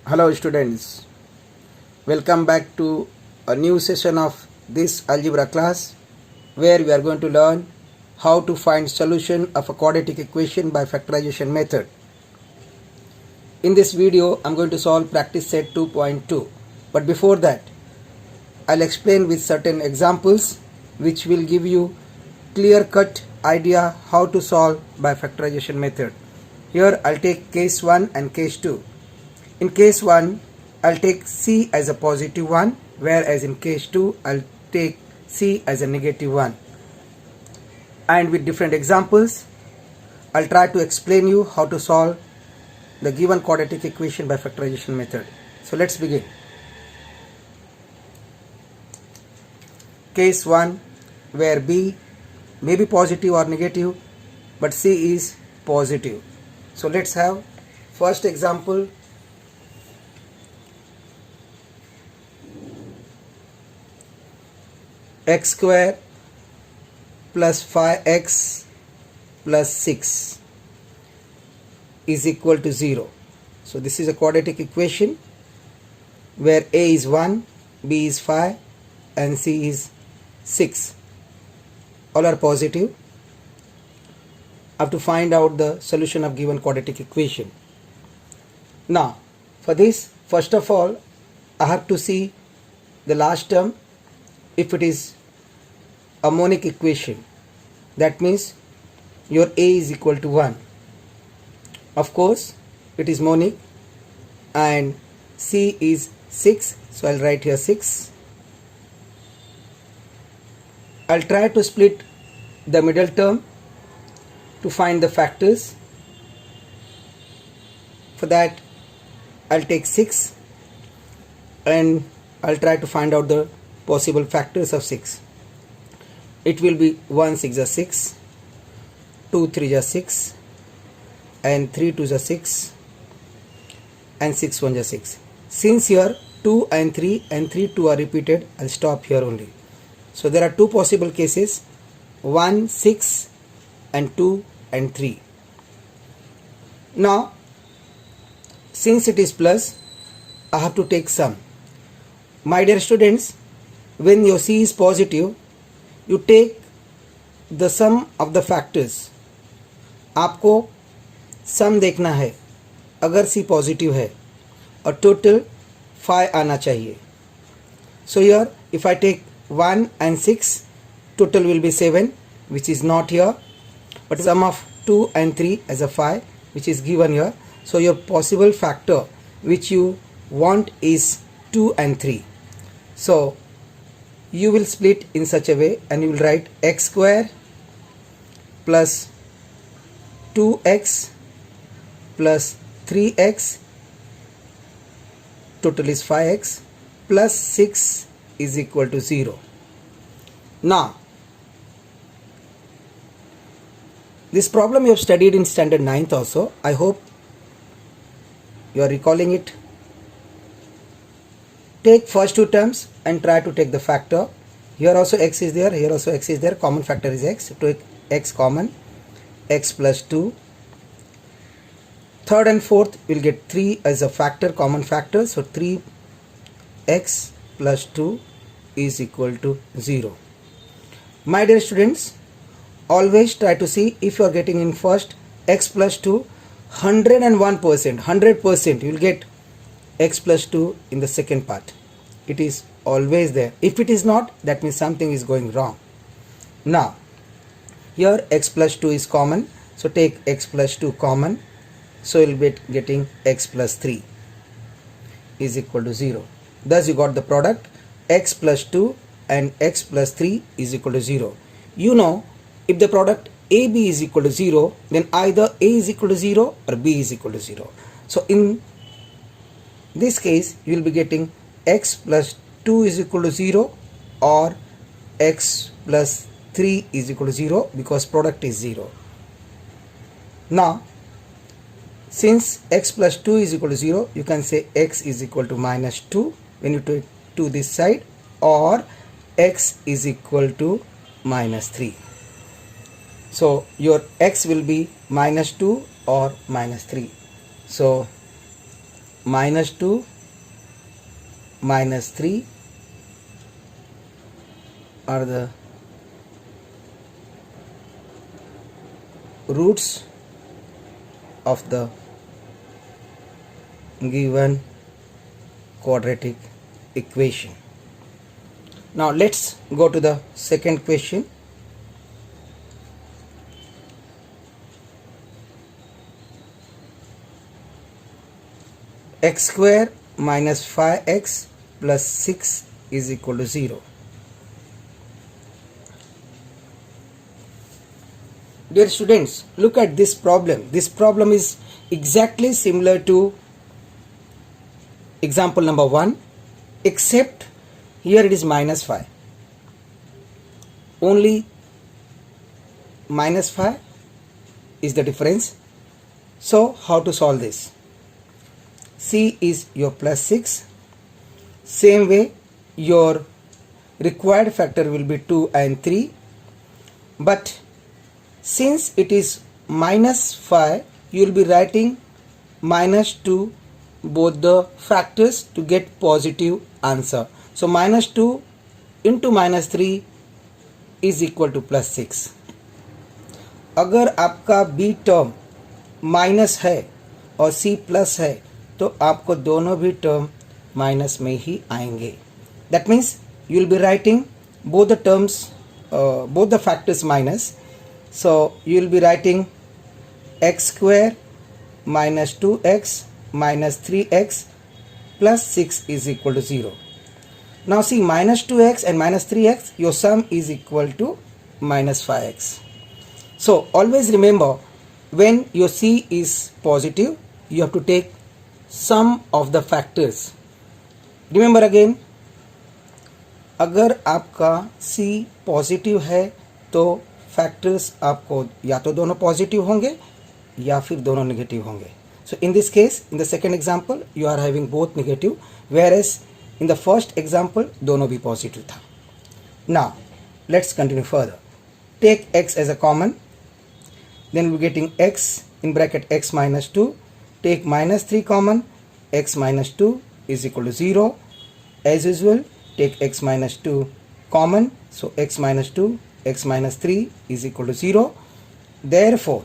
Hello students, welcome back to a new session of this algebra class where we are going to learn how to find solution of a quadratic equation by factorization method. In this video I am going to solve practice set 2.2, but before that I'll explain with certain examples which will give you clear cut idea how to solve by factorization method. Here I'll take case 1 and case 2. In case 1, I'll take C as a positive 1, whereas in case 2, I'll take C as a negative 1. And with different examples, I'll try to explain you how to solve the given quadratic equation by factorization method. So let's begin. Case 1, where B may be positive or negative, but C is positive. So let's have first example. X square plus 5x plus 6 is equal to 0. So this is a quadratic equation where A is 1, B is 5 and C is 6. All are positive. I have to find out the solution of given quadratic equation. Now for this, first of all I have to see the last term. If it is a monic equation, that means your A is equal to 1. Of course it is monic and C is 6, so I'll write here 6. I'll try to split the middle term to find the factors. For that I'll take 6 and I'll try to find out the possible factors of 6. It will be 1 6 is 6, 2 3 is 6, and 3 2 is 6, and 6 1 is 6. Since here 2 and 3 and 3 2 are repeated, I'll stop here only. So there are two possible cases, 1 6 and 2 and 3. Now since it is plus, I have to take sum. My dear students, when your C is positive, you take the sum of the factors. आपको sum देखना है. अगर C positive है और total 5 आना चाहिए. So here if I take 1 and 6, total will be 7, which is not here, but sum of 2 and 3 as a 5, which is given here. So your possible factor which you want is 2 and 3. So you will split in such a way and you will write x square plus 2x plus 3x, total is 5x, plus 6 is equal to 0. Now this problem you have studied in standard 9th also. I hope you are recalling it. Take first two terms and try to take the factor. Here also x is there, here also x is there, common factor is x. Take x common, x plus 2. Third and fourth will get 3 as a factor, common factor. So 3x plus 2 is equal to 0. My dear students, always try to see if you are getting in first x plus 2, 101%, you will get x plus 2 in the second part. It is always there. If it is not, that means something is going wrong. Now here x plus 2 is common, so take x plus 2 common, so you will be getting x plus 3 is equal to 0. Thus you got the product x plus 2 and x plus 3 is equal to 0. You know, if the product AB is equal to 0, then either A is equal to 0 or B is equal to 0. So in this case you will be getting x plus 2 is equal to 0 or x plus 3 is equal to 0 because product is 0. Now since x plus 2 is equal to 0, you can say x is equal to minus 2 when you take to this side, or x is equal to minus 3. So your x will be minus 2 or minus 3. So -2, -3 are the roots of the given quadratic equation. Now let's go to the second question. X square minus 5x plus 6 is equal to 0. Dear students, look at this problem. This problem is exactly similar to example number 1, except here it is minus 5. Only minus 5 is the difference. So how to solve this? C is your plus 6. Same way, your required factor will be 2 and 3. But since it is minus 5, you will be writing minus 2 both the factors to get positive answer. So minus 2 into minus 3 is equal to plus 6. अगर आपका B term minus है और C plus है तो आपको दोनों भी term minus में ही आएंगे. That means you will be writing both the terms, both the factors minus. So you will be writing x square minus 2x minus 3x plus 6 is equal to 0. Now see, minus 2x and minus 3x, your sum is equal to minus 5x. So always remember, when your C is positive, you have to take sum of the factors. Remember again, अगर आपका C positive है तो factors आपको या तो दोनों positive होंगे या फिर दोनों नेगेटिव होंगे. So in this case, in the second example, you are having both negative, whereas in the first example, दोनों भी positive था. Now, let's continue further. Take x as a common, then we're getting x in bracket x minus 2. Take minus 3 common, x minus 2 is equal to 0. As usual, take x minus 2 common, so x minus 2, x minus 3 is equal to 0. Therefore,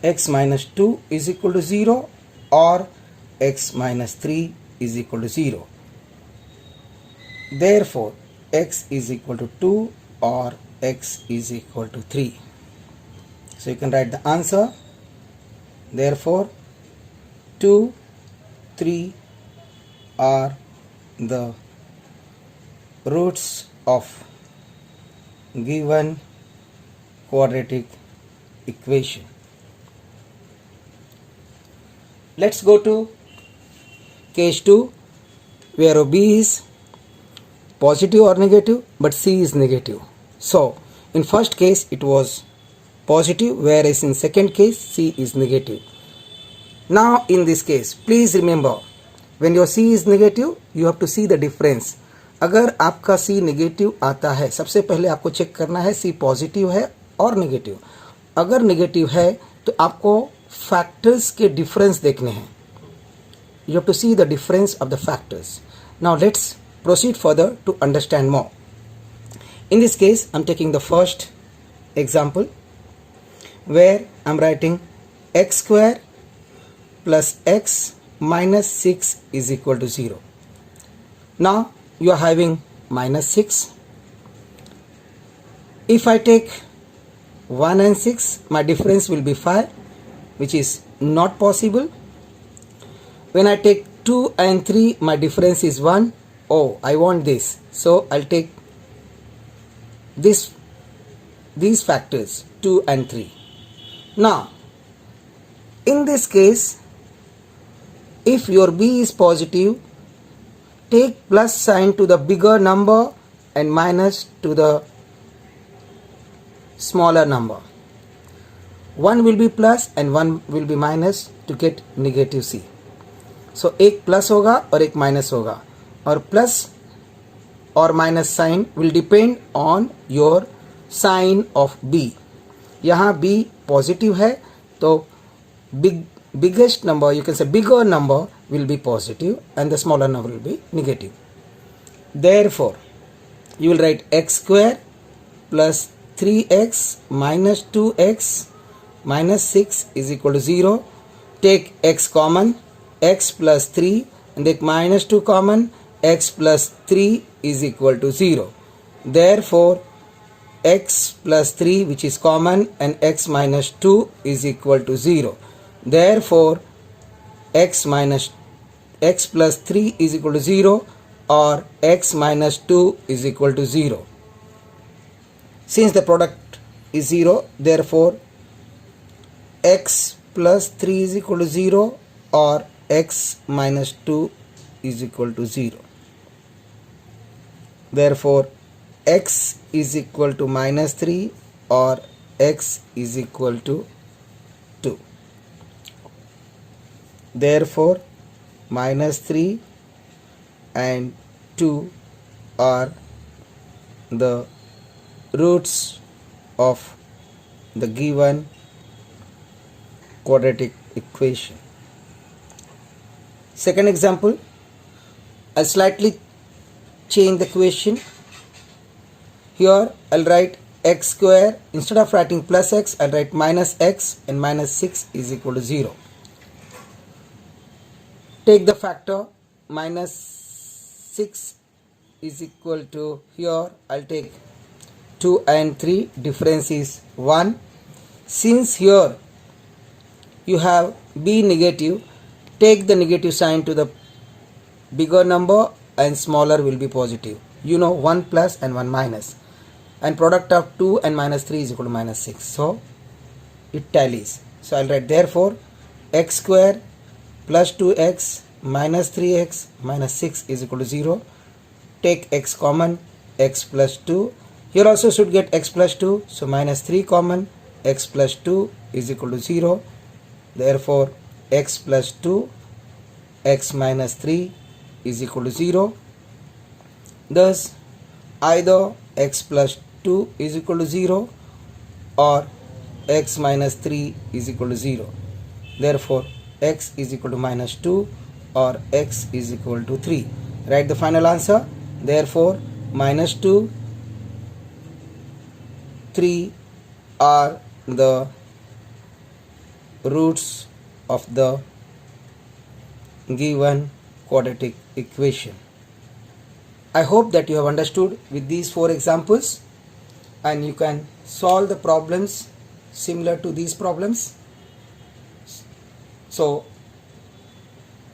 x minus 2 is equal to 0 or x minus 3 is equal to 0. Therefore, x is equal to 2 or x is equal to 3. So you can write the answer. Therefore, 2, 3 are the roots of given quadratic equation. Let's go to case 2, where B is positive or negative but C is negative. So in first case it was positive, whereas in second case C is negative. Now in this case, please remember, when your C is negative, you have to see the difference. अगर आपका C negative आता है, सबसे पहले आपको check करना है C positive है और नेगेटिव. अगर नेगेटिव है तो आपको फैक्टर्स के डिफरेंस देखने हैं. You have to see the difference of the factors. Now let's proceed further to understand more. In this case, I'm taking the first example where I'm writing x square plus x minus 6 is equal to 0. Now you are having minus 6. If I take 1 and 6, my difference will be 5, which is not possible. When I take 2 and 3, my difference is 1. Oh, I want this. So I'll take these factors 2 and 3. Now, in this case, if your B is positive, take plus sign to the bigger number and minus to the smaller number. One will be plus and one will be minus to get negative C. So एक plus होगा और एक minus होगा, और plus और minus sign will depend on your sign of B. यहाँ B positive है तो big biggest number, you can say bigger number will be positive and the smaller number will be negative. Therefore, you will write x square plus 3x minus 2x minus 6 is equal to 0. Take x common, x plus 3, and take minus 2 common, x plus 3 is equal to 0. Therefore, x plus 3 which is common and x minus 2 is equal to 0. Therefore, x plus 3 is equal to 0 or x minus 2 is equal to 0. Since the product is 0, therefore x plus 3 is equal to 0 or x minus 2 is equal to 0. Therefore, x is equal to minus 3 or x is equal to 2. Therefore, minus 3 and 2 are the roots of the given quadratic equation. Second example, I'll slightly change the equation. Here I'll write x square, instead of writing plus x, I'll write minus x, and minus 6 is equal to 0. Take the factor minus 6 is equal to, here I'll take 2 and 3, difference is 1. Since here you have b negative, take the negative sign to the bigger number and smaller will be positive. You know 1 plus and 1 minus. And product of 2 and minus 3 is equal to minus 6. So it tallies. So I'll write therefore x square plus 2x minus 3x minus 6 is equal to 0. Take x common, x plus 2. Here also should get x plus 2. So minus 3 common, x plus 2 is equal to 0. Therefore x plus 2, x minus 3 is equal to 0. Thus either x plus 2 is equal to 0 or x minus 3 is equal to 0. Therefore x is equal to minus 2 or x is equal to 3. Write the final answer. Therefore minus 2, 3 are the roots of the given quadratic equation. I hope that you have understood with these 4 examples and you can solve the problems similar to these problems. So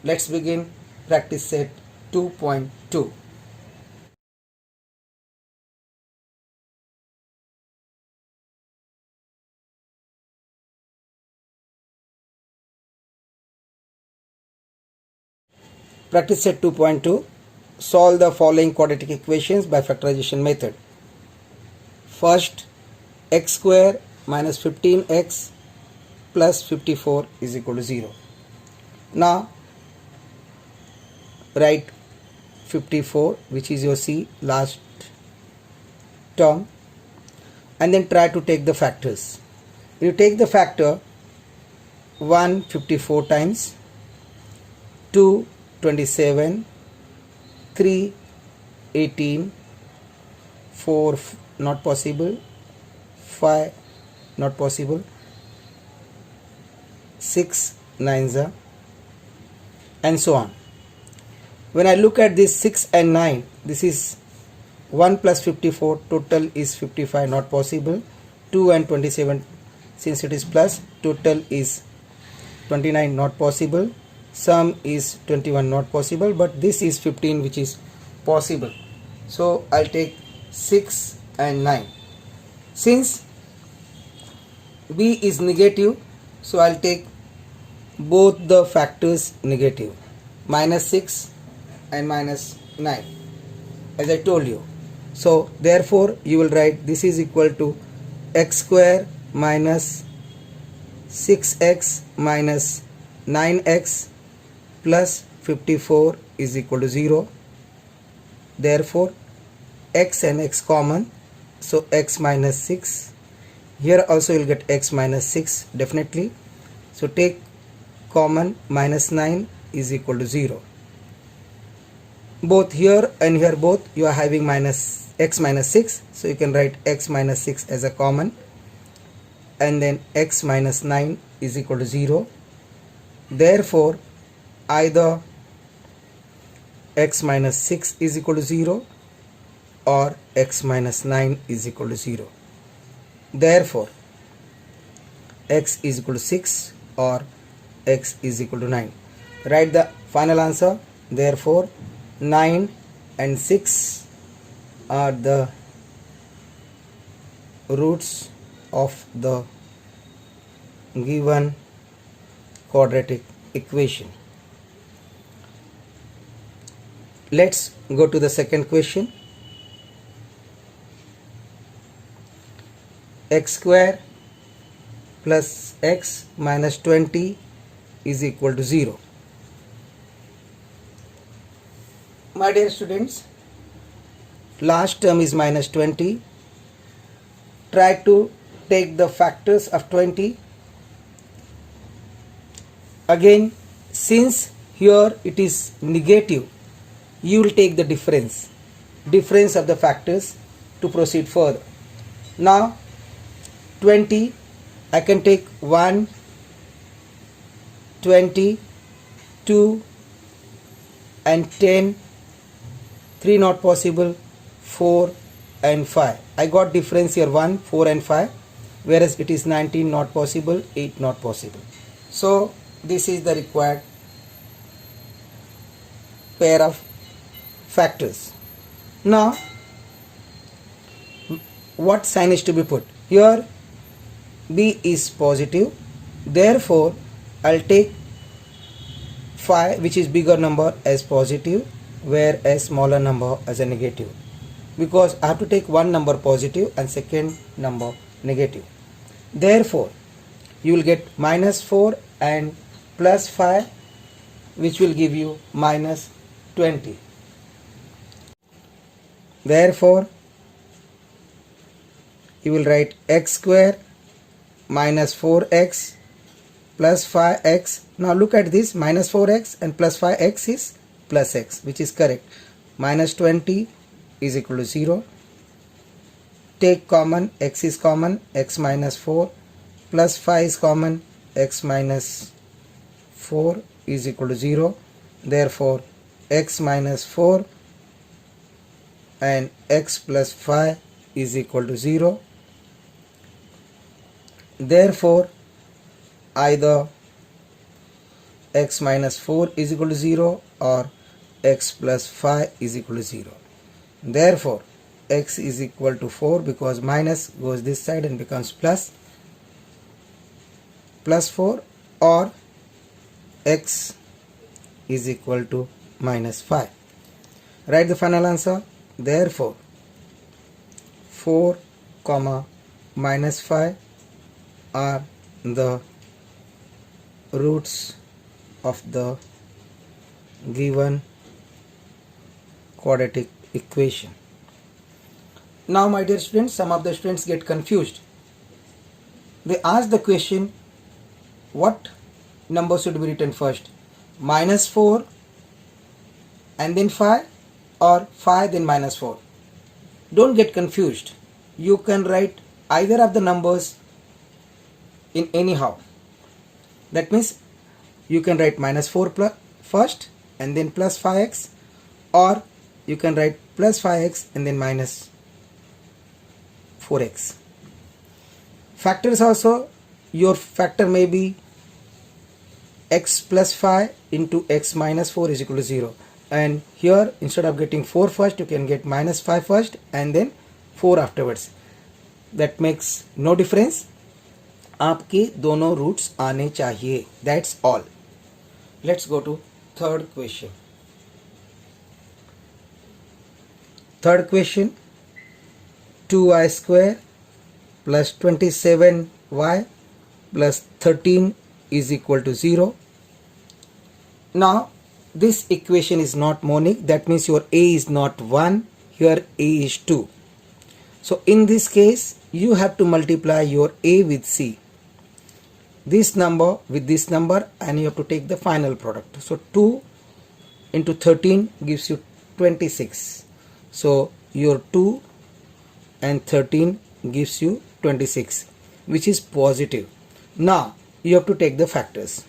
let's begin practice set 2.2. Practice set 2.2. Solve the following quadratic equations by factorization method. First, x square minus 15x plus 54 is equal to 0. Now write 54, which is your C, last term, and then try to take the factors. You take the factor 1 54 times, 2 27, 3 18, 4 not possible, 5 not possible, 6 9s, and so on. When I look at this 6 and 9, this is 1 plus 54, total is 55, not possible. 2 and 27, since it is plus, total is 29, not possible. Sum is 21, not possible, but this is 15, which is possible. So I'll take 6 and 9. Since b is negative, so I'll take both the factors negative, minus 6 and minus 9, as I told you. So therefore you will write this is equal to x square minus 6x minus 9x plus 54 is equal to 0. Therefore x and x common, so x minus 6. Here also you will get x minus 6 definitely. So take common minus 9 is equal to 0. Both here and here both you are having minus x minus 6, so you can write x minus 6 as a common, and then x minus 9 is equal to 0. Therefore either x minus 6 is equal to 0 or x minus 9 is equal to 0. Therefore x is equal to 6 or x is equal to 9. Write the final answer. Therefore 9 and 6 are the roots of the given quadratic equation. Let's go to the second question. X square plus x minus 20 is equal to 0. My dear students, last term is minus 20. Try to take the factors of 20. Again, since here it is negative, you will take the difference of the factors to proceed further. Now 20, I can take 1, 20, 2 and 10, 3 not possible, 4 and 5. I got difference here 1, 4 and 5, whereas it is 19 not possible, 8 not possible. So this is the required pair of factors. Now what sign is to be put? Here b is positive, therefore I'll take 5, which is bigger number, as positive, whereas smaller number as a negative, because I have to take one number positive and second number negative. Therefore you will get minus 4 and plus 5, which will give you minus 20. Therefore you will write x square minus 4x plus 5x. Now look at this, minus 4x and plus 5x is plus x, which is correct. Minus 20 is equal to 0. Take common, x is common, x minus 4 plus 5 is common, x minus 4 is equal to 0. Therefore x minus 4 and x plus 5 is equal to 0. Therefore either x minus 4 is equal to 0 or x plus 5 is equal to 0. Therefore x is equal to 4, because minus goes this side and becomes plus 4, or x is equal to minus 5. Write the final answer. Therefore 4 comma minus 5 are the roots of the given quadratic equation. Now my dear students, some of the students get confused. They ask the question, what number should be written first? Minus 4 and then 5, or 5 then minus 4? Don't get confused. You can write either of the numbers in anyhow. That means you can write minus 4 plus first and then plus 5x, or you can write plus 5x and then minus 4x. Factors also, your factor may be x plus 5 into x minus 4 is equal to 0, and here instead of getting 4 first, you can get minus 5 first and then 4 afterwards. That makes no difference. आपके दोनों roots आने चाहिए. That's all. Let's go to third question. Third question, 2y square plus 27y plus 13 is equal to 0. Now this equation is not monic, that means your a is not 1, here a is 2. So in this case you have to multiply your a with c. this number with this number and you have to take the final product. So 2 into 13 gives you 26. So your 2 and 13 gives you 26, which is positive. Now you have to take the factors.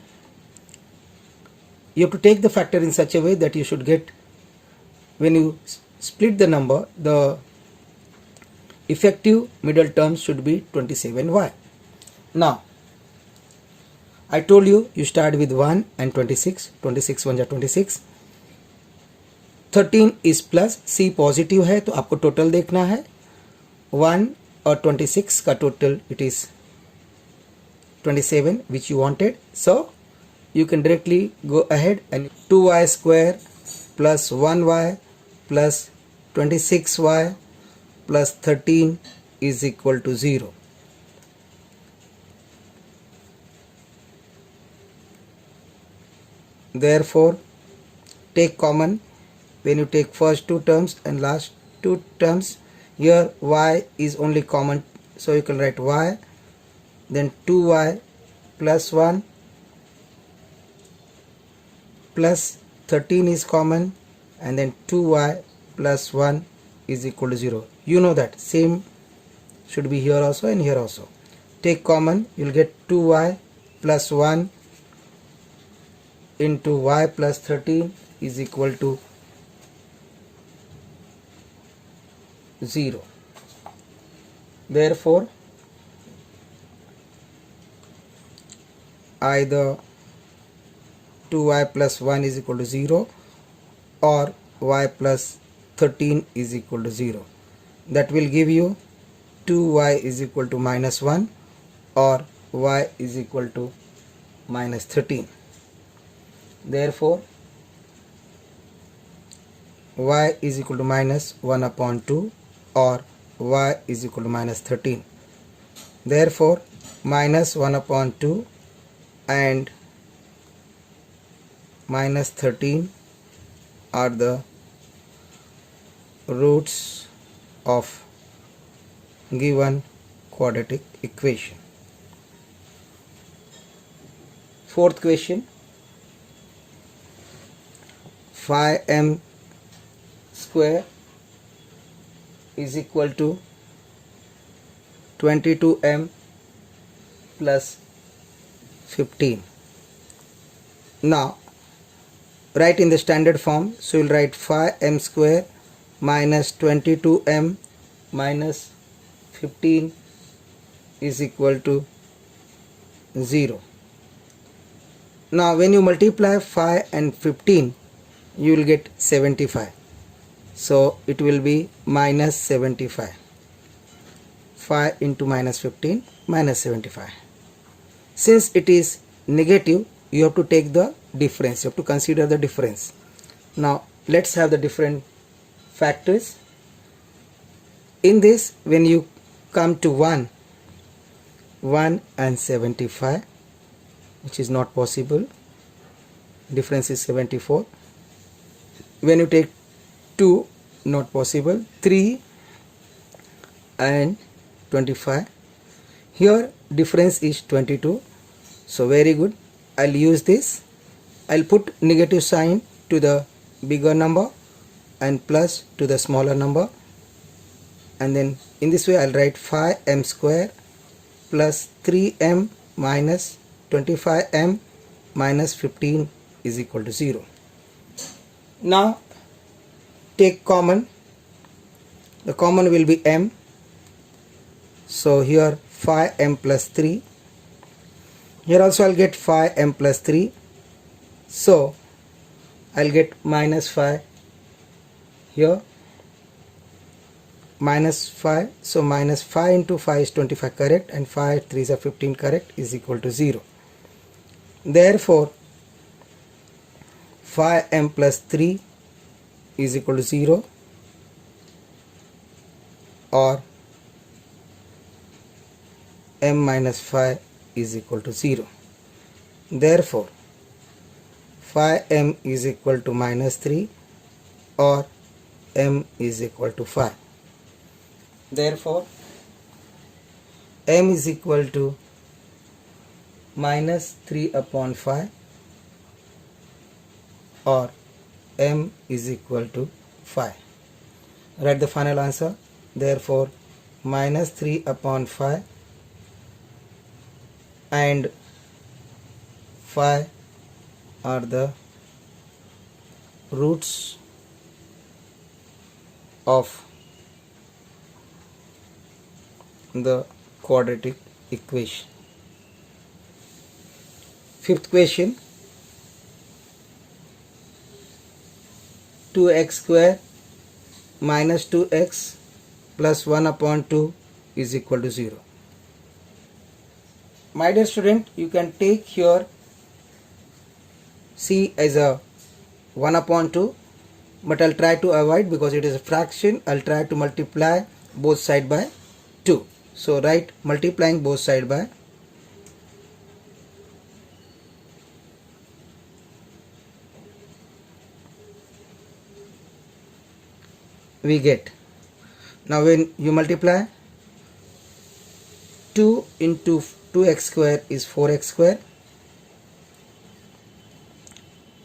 You have to take the factor in such a way that you should get, when you split the number, the effective middle terms should be 27y. Now I told you, you start with 1 and 26. 26 1 जा 26. 13 is plus, C positive है तो आपको total देखना है. 1 और 26 का total it is 27 which you wanted. So you can directly go ahead and 2y square plus 1y plus 26y plus 13 is equal to 0. Therefore, take common. When you take first two terms and last two terms, here y is only common, so you can write y, then 2y plus 1 plus 13 is common, and then 2y plus 1 is equal to 0. You know that same should be here also and here also. Take common, you will get 2y plus 1 into y plus 13 is equal to 0. Therefore, either 2y plus 1 is equal to 0 or y plus 13 is equal to 0. That will give you 2y is equal to minus 1 or y is equal to minus 13. Therefore, y is equal to minus 1 upon 2 or y is equal to minus 13. Therefore, minus 1 upon 2 and minus 13 are the roots of given quadratic equation. Fourth question. Phi m square is equal to 22m plus 15. Now write in the standard form. So we'll write phi m square minus 22m minus 15 is equal to 0. Now when you multiply phi and 15, you will get 75. So it will be minus 75. Phi into minus 15 minus 75. Since it is negative, you have to take the difference. You have to consider the difference. Now let's have the different factors. In this, when you come to 1 and 75, which is not possible, difference is 74. When you take 2, not possible. 3 and 25, here difference is 22. So very good, I'll use this. I'll put negative sign to the bigger number and plus to the smaller number, and then in this way I'll write phi m square plus 3m minus 25m minus 15 is equal to 0. Now take common. The common will be m. So here phi m plus 3. Here also I'll get phi m plus 3. So I'll get minus phi here. Minus phi. So minus phi into phi is 25 correct, and phi 3s are 15 correct, is equal to 0. Therefore, phi m plus 3 is equal to 0 or m minus phi is equal to 0. Therefore, phi m is equal to minus 3 or m is equal to phi. Therefore, m is equal to minus 3 upon 5 or m is equal to 5. Write the final answer. Therefore, minus 3 upon 5 and 5 are the roots of the quadratic equation. Fifth question, 2x square minus 2x plus 1 upon 2 is equal to 0. My dear student, you can take here c as a 1 upon 2, but I'll try to avoid because it is a fraction. I'll try to multiply both side by 2. So write multiplying both side by we get. Now when you multiply 2 into 2x square is 4x square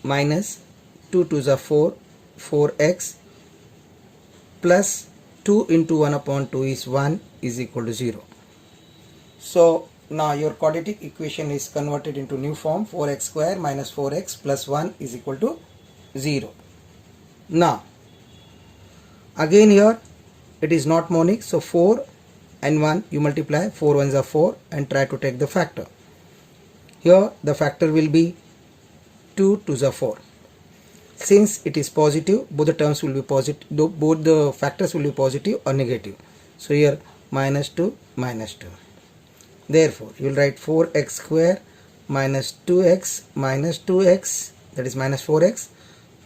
minus 2 2s are 4, 4x plus 2 into 1 upon 2 is 1 is equal to 0. So now your quadratic equation is converted into new form, 4x square minus 4x plus 1 is equal to 0. Now again here it is not monic, so 4 and 1 you multiply, 4 ones are 4 and try to take the factor. Here the factor will be 2 2s are 4. Since it is positive, both the terms will be positive, both the factors will be positive or negative. So here minus 2 minus 2. Therefore you will write 4x square minus 2x minus 2x, that is minus 4x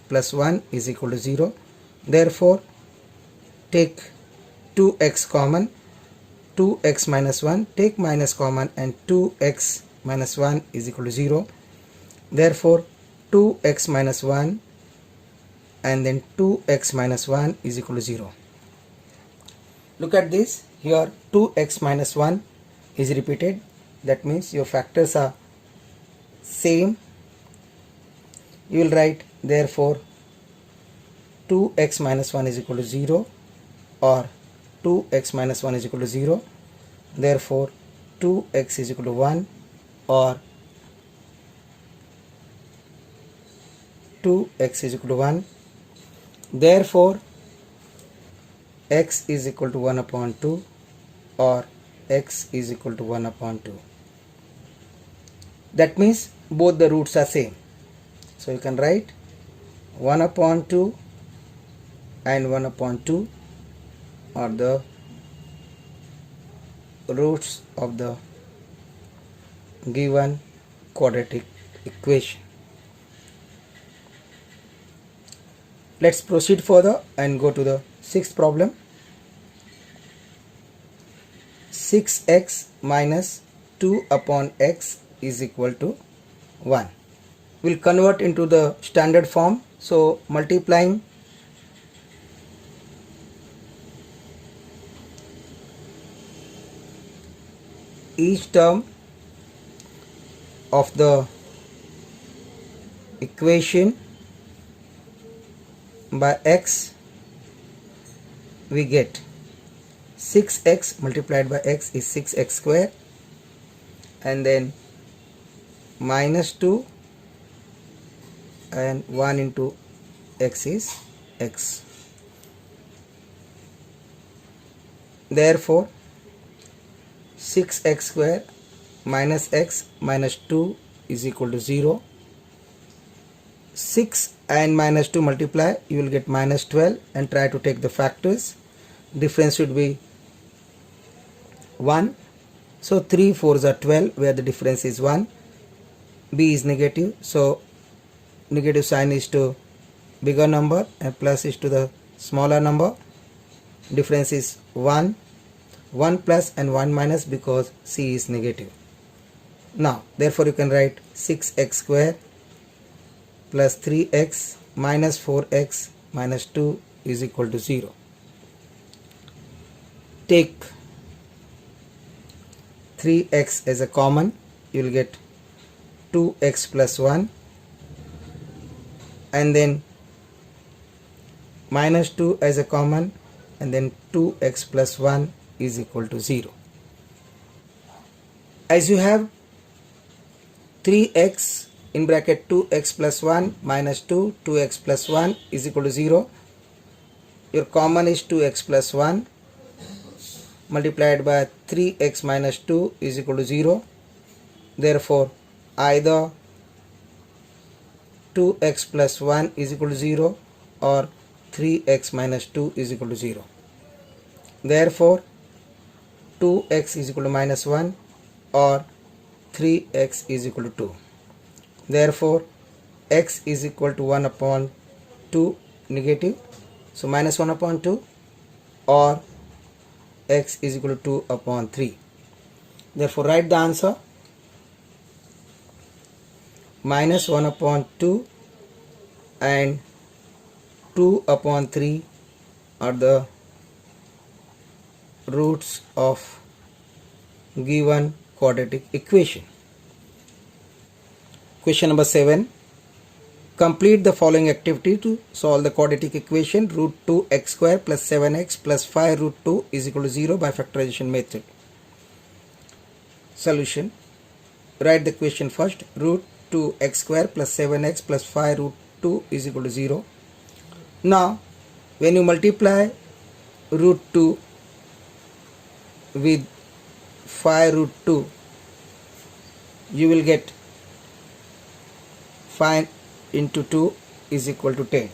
plus 1 is equal to 0. Therefore take 2x common, 2x minus 1, take minus common and 2x minus 1 is equal to 0. Therefore 2x minus 1 and then 2x minus 1 is equal to 0. Look at this, here 2x minus 1 is repeated, that means your factors are same. You will write therefore 2x minus 1 is equal to 0 or 2x minus 1 is equal to 0. Therefore 2x is equal to 1 or 2x is equal to 1. Therefore x is equal to 1 upon 2 or x is equal to 1 upon 2. That means both the roots are same. So you can write 1 upon 2 and 1 upon 2 are the roots of the given quadratic equation. Let's proceed further and go to the sixth problem. 6x minus 2 upon x is equal to 1. We'll convert into the standard form. So multiplying each term of the equation by x, we get 6x multiplied by x is 6x square and then minus 2 and 1 into x is x. Therefore 6x square minus x minus 2 is equal to 0. 6 and minus 2 multiply, you will get minus 12 and try to take the factors. Difference should be 1. So 3 4s are 12 where the difference is 1. B is negative, so negative sign is to bigger number and plus is to the smaller number. Difference is 1. 1 plus and 1 minus because C is negative. Now therefore you can write 6x square plus 3x minus 4x minus 2 is equal to 0. Take 3x as a common, you will get 2x plus 1, and then minus 2 as a common, and then 2x plus 1 is equal to 0. As you have 3x in bracket 2x plus 1 minus 2, 2x plus 1 is equal to 0. Your common is 2x plus 1 multiplied by 3x minus 2 is equal to 0. Therefore, either 2x plus 1 is equal to 0 or 3x minus 2 is equal to 0. Therefore, 2x is equal to minus 1 or 3x is equal to 2. Therefore, x is equal to 1 upon 2 negative. So, minus 1 upon 2 or x is equal to 2 upon 3. Therefore, write the answer. Minus 1 upon 2 and 2 upon 3 are the roots of given quadratic equation. Question number 7. Complete the following activity to solve the quadratic equation root 2x square plus 7x plus 5 root 2 is equal to 0 by factorization method. Solution. Write the question first. Root 2x square plus 7x plus 5 root 2 is equal to 0. Now, when you multiply root 2 with 5 root 2, you will get 5 into 2 is equal to 10.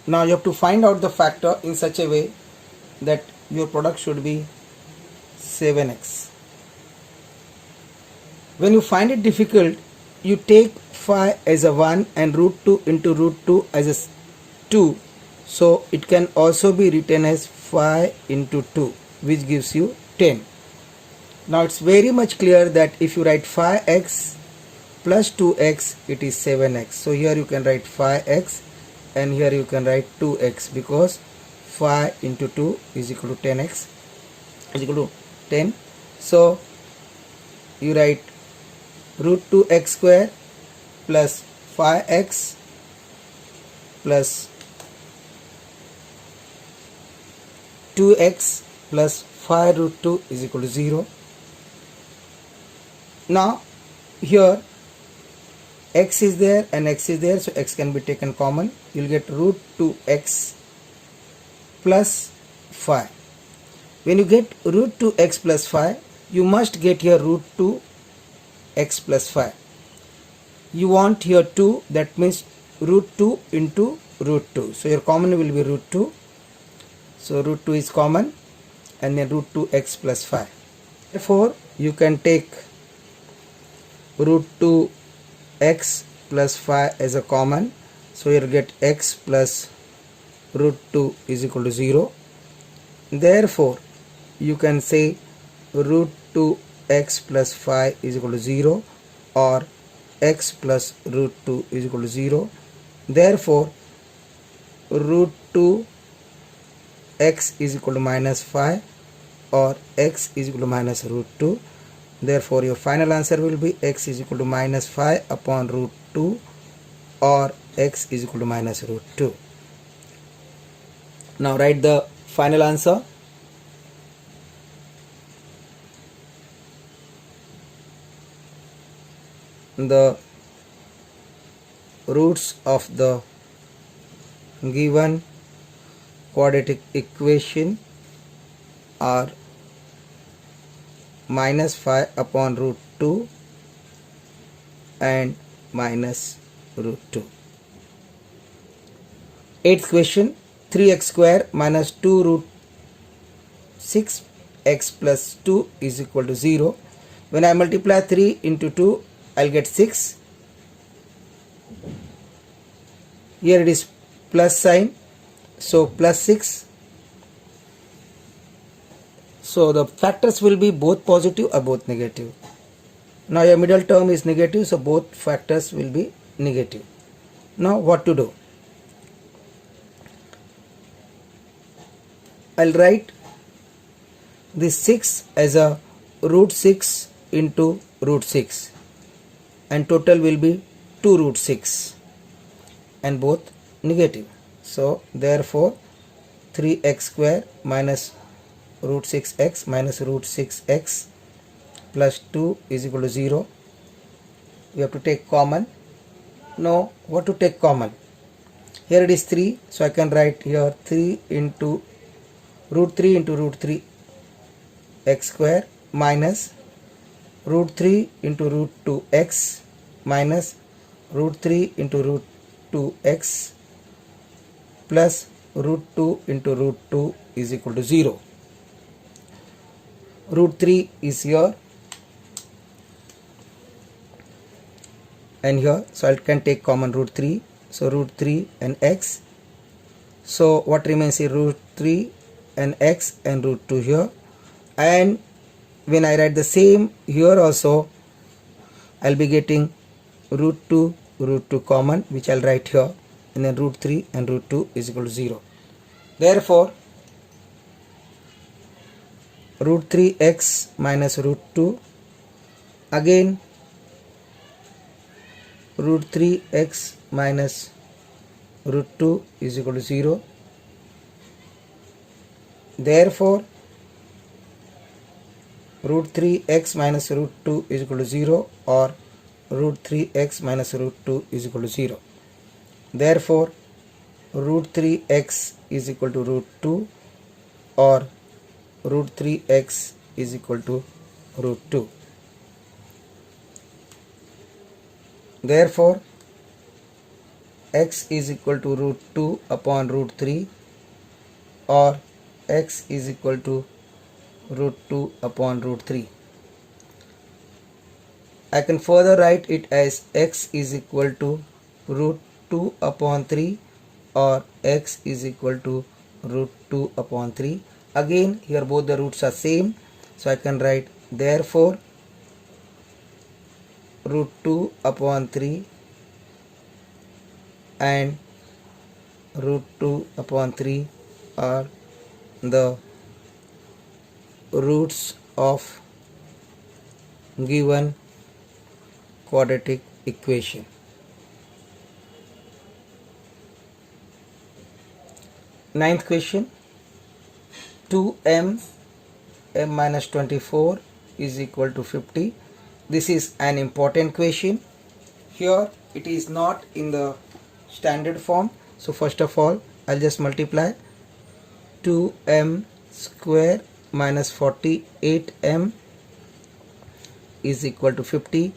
Now you have to find out the factor in such a way that your product should be 7x. When you find it difficult, you take 5 as a 1 and root 2 into root 2 as a 2. So it can also be written as 5 into 2, which gives you 10. Now it's very much clear that if you write 5x plus 2x, it is 7x. So here you can write 5x and here you can write 2x, because 5 into 2 is equal to 10x is equal to 10. So you write root 2x square plus 5x plus 2x plus 5 root 2 is equal to 0. Now here x is there and x is there, so x can be taken common. You will get root 2x plus 5. When you get root 2x plus 5, you must get here root 2x plus 5. You want here 2, that means root 2 into root 2. So your common will be root 2. So root 2 is common and then root 2x plus 5. Therefore, you can take root 2x plus 5 as a common. So you get x plus root 2 is equal to 0. Therefore, you can say root 2x plus 5 is equal to 0 or x plus root 2 is equal to 0. Therefore, root 2 x is equal to minus 5 or x is equal to minus root 2. Therefore, your final answer will be x is equal to minus 5 upon root 2 or x is equal to minus root 2. Now write the final answer. The roots of the given quadratic equation are minus 5 upon root 2 and minus root 2. 8th question. 3x square minus 2 root 6x plus 2 is equal to 0. When I multiply 3 into 2, I'll get 6. Here it is plus sign, so plus 6. So the factors will be both positive or both negative. Now your middle term is negative, so both factors will be negative. Now what to do? I'll write this 6 as a root 6 into root 6 and total will be 2 root 6 and both negative. So therefore 3x square minus root 6x minus root 6x plus 2 is equal to 0. We have to take common. Now what to take common? Here it is 3, so I can write here 3 into root 3 x square minus root 3 into root 2x minus root 3 into root 2x plus root 2 into root 2 is equal to 0. Root 3 is here and here, so I can take common root 3. So root 3 and x. So what remains is root 3 and x and root 2 here. And when I write the same here also, I'll be getting root 2 common, which I'll write here, and then root 3 and root 2 is equal to 0. Therefore root 3x minus root 2, again root 3x minus root 2 is equal to 0. Therefore root 3x minus root 2 is equal to 0, or root 3x minus root 2 is equal to 0. Therefore root 3x is equal to root 2, or root 3x is equal to root 2. Therefore x is equal to root 2 upon root 3, or x is equal to root 2 upon root 3. I can further write it as x is equal to root 2 upon 3, or x is equal to root 2 upon 3. Again here both the roots are same, so I can write therefore root 2 upon 3 and root 2 upon 3 are the roots of given quadratic equation. Ninth question, 2m m minus 24 is equal to 50. This is an important question. Here it is not in the standard form. So first of all, I'll just multiply 2m square minus 48m is equal to 50.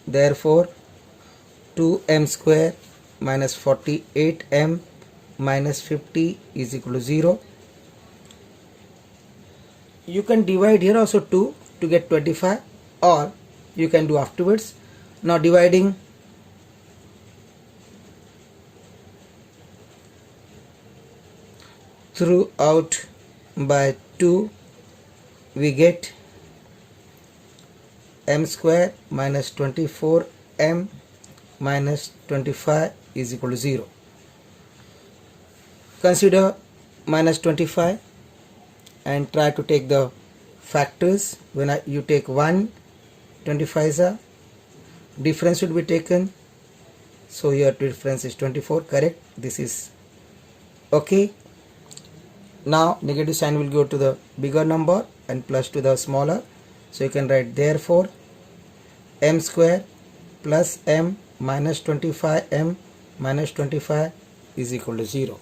Therefore 2m square minus 48m minus 50 is equal to 0. You can divide here also 2 to get 25, or you can do afterwards. Now dividing throughout by 2, we get m square minus 24m minus 25 is equal to 0. Consider minus 25 and try to take the factors. When you take 1, 25 is a difference should be taken. So your difference is 24, correct? This is okay. Now negative sign will go to the bigger number and plus to the smaller. So you can write therefore m square plus m minus 25m minus 25 is equal to 0.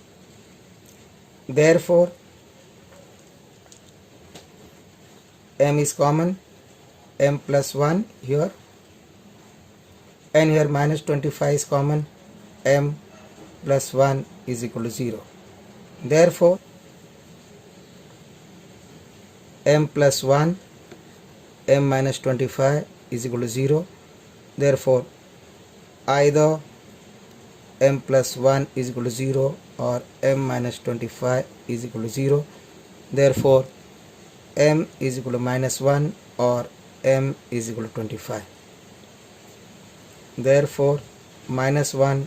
Therefore m is common, m plus 1 here, and here minus 25 is common, m plus 1 is equal to 0. Therefore m plus 1 m minus 25 is equal to 0. Therefore either m plus 1 is equal to 0 or m minus 25 is equal to 0. Therefore m is equal to minus 1 or m is equal to 25. Therefore minus 1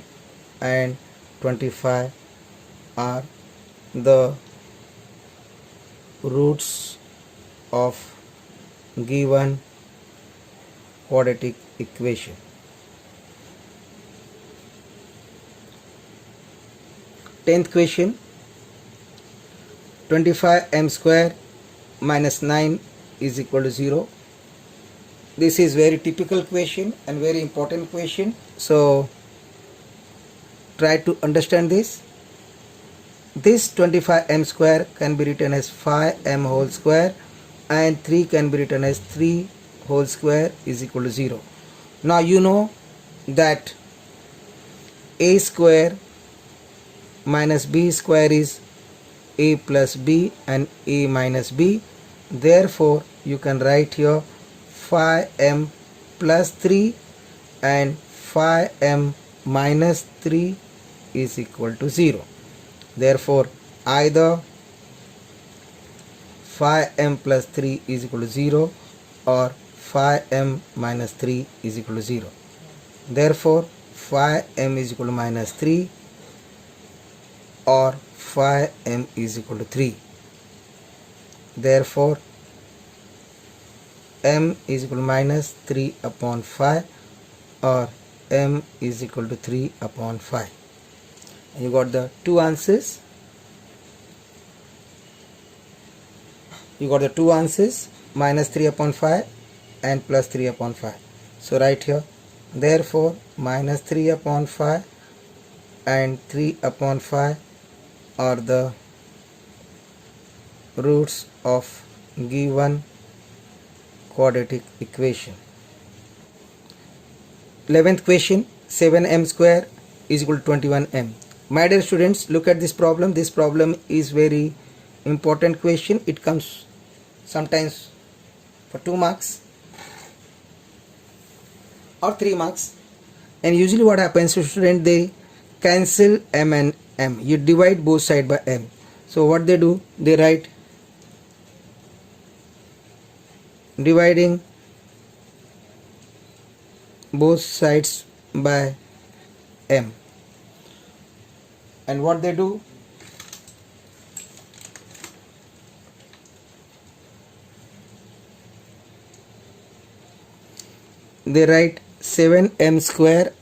and 25 are the roots of given quadratic equation. Tenth question, 25m square minus 9 is equal to 0. This is very typical question and very important question. So try to understand this. This 25m square can be written as 5m whole square and 3 can be written as 3 whole square is equal to 0. Now you know that a square minus b square is a plus b and a minus b. Therefore you can write here 5m plus 3 and 5m minus 3 is equal to 0. Therefore either 5m plus 3 is equal to 0 or 5m minus 3 is equal to 0. Therefore 5m is equal to minus 3 or 5m is equal to 3. Therefore m is equal to minus 3 upon 5 or m is equal to 3 upon 5. And you got the two answers. You got the two answers, minus 3 upon 5 and plus 3 upon 5. So write here, therefore minus 3 upon 5 and 3 upon 5 are the roots of given quadratic equation. 11th question, 7m square is equal to 21m. My dear students, look at this problem. This problem is very important question. It comes sometimes for 2 marks or 3 marks, and usually what happens to student, they cancel m and m. You divide both sides by m. So what they do, they write dividing both sides by m. And what they do, they write 7m square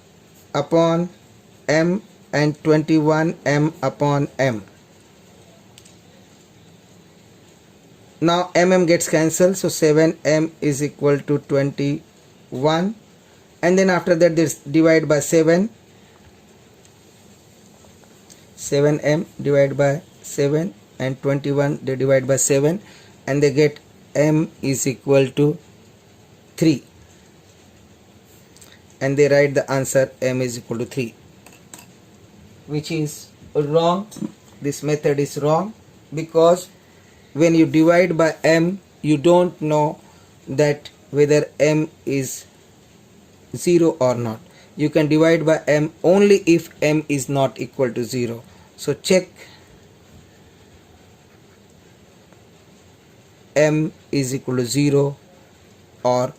upon m and 21m upon m. Now mm gets cancelled, so 7m is equal to 21, and then after that they divide by 7. 7m divided by 7 and 21 they divide by 7 and they get m is equal to 3, and they write the answer m is equal to 3, which is wrong. This method is wrong because when you divide by m, you don't know that whether m is 0 or not. You can divide by m only if m is not equal to 0. So check m is equal to 0 or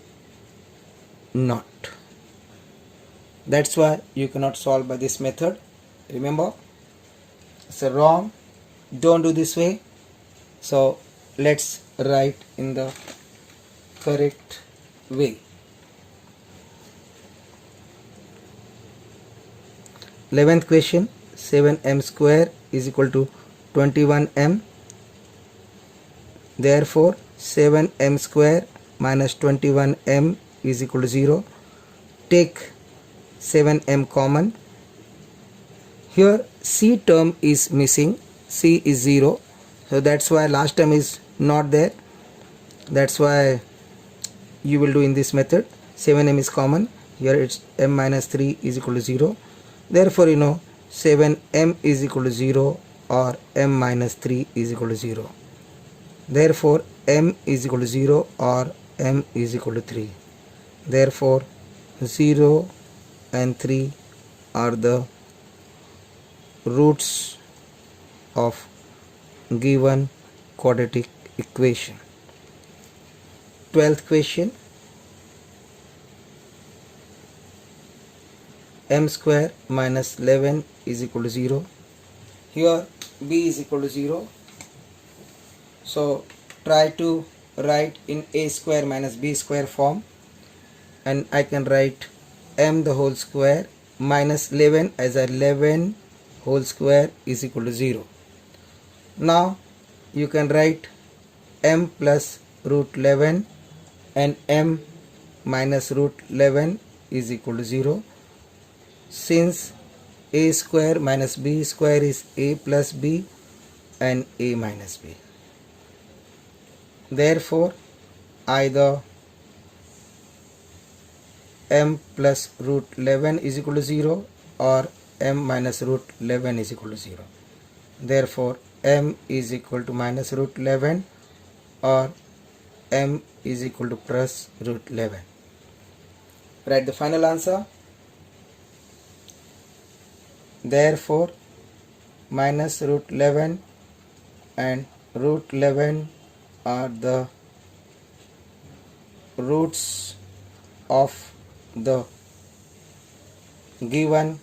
not. That's why you cannot solve by this method. Remember, it's wrong. Don't do this way. So let's write in the correct way. 11th question, 7m square is equal to 21m. Therefore 7m square minus 21m is equal to 0. Take 7m common. Here c term is missing. C is 0. So that's why last term is not there. That's why you will do in this method. 7m is common. Here it's m minus 3 is equal to 0. Therefore you know 7m is equal to 0 or m minus 3 is equal to 0. Therefore m is equal to 0 or m is equal to 3. Therefore 0 and 3 are the roots of given quadratic equation. 12th question, m square minus 11 is equal to 0. Here b is equal to 0. So try to write in a square minus b square form. and I can write m the whole square minus 11 as 11 whole square is equal to 0. Now you can write m plus root 11 and m minus root 11 is equal to 0. Since a square minus b square is a plus b and a minus b. Therefore, either m plus root 11 is equal to 0 or m minus root 11 is equal to 0. Therefore, m is equal to minus root 11 or m is equal to plus root 11. Write the final answer. Therefore, minus root 11 and root 11 are the roots of the given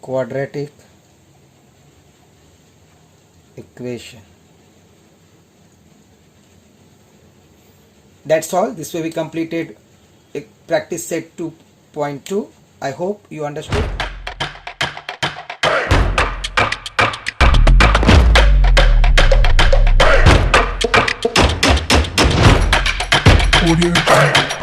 quadratic equation. That's all. This way we completed practice set 2.2. I hope you understood. Audio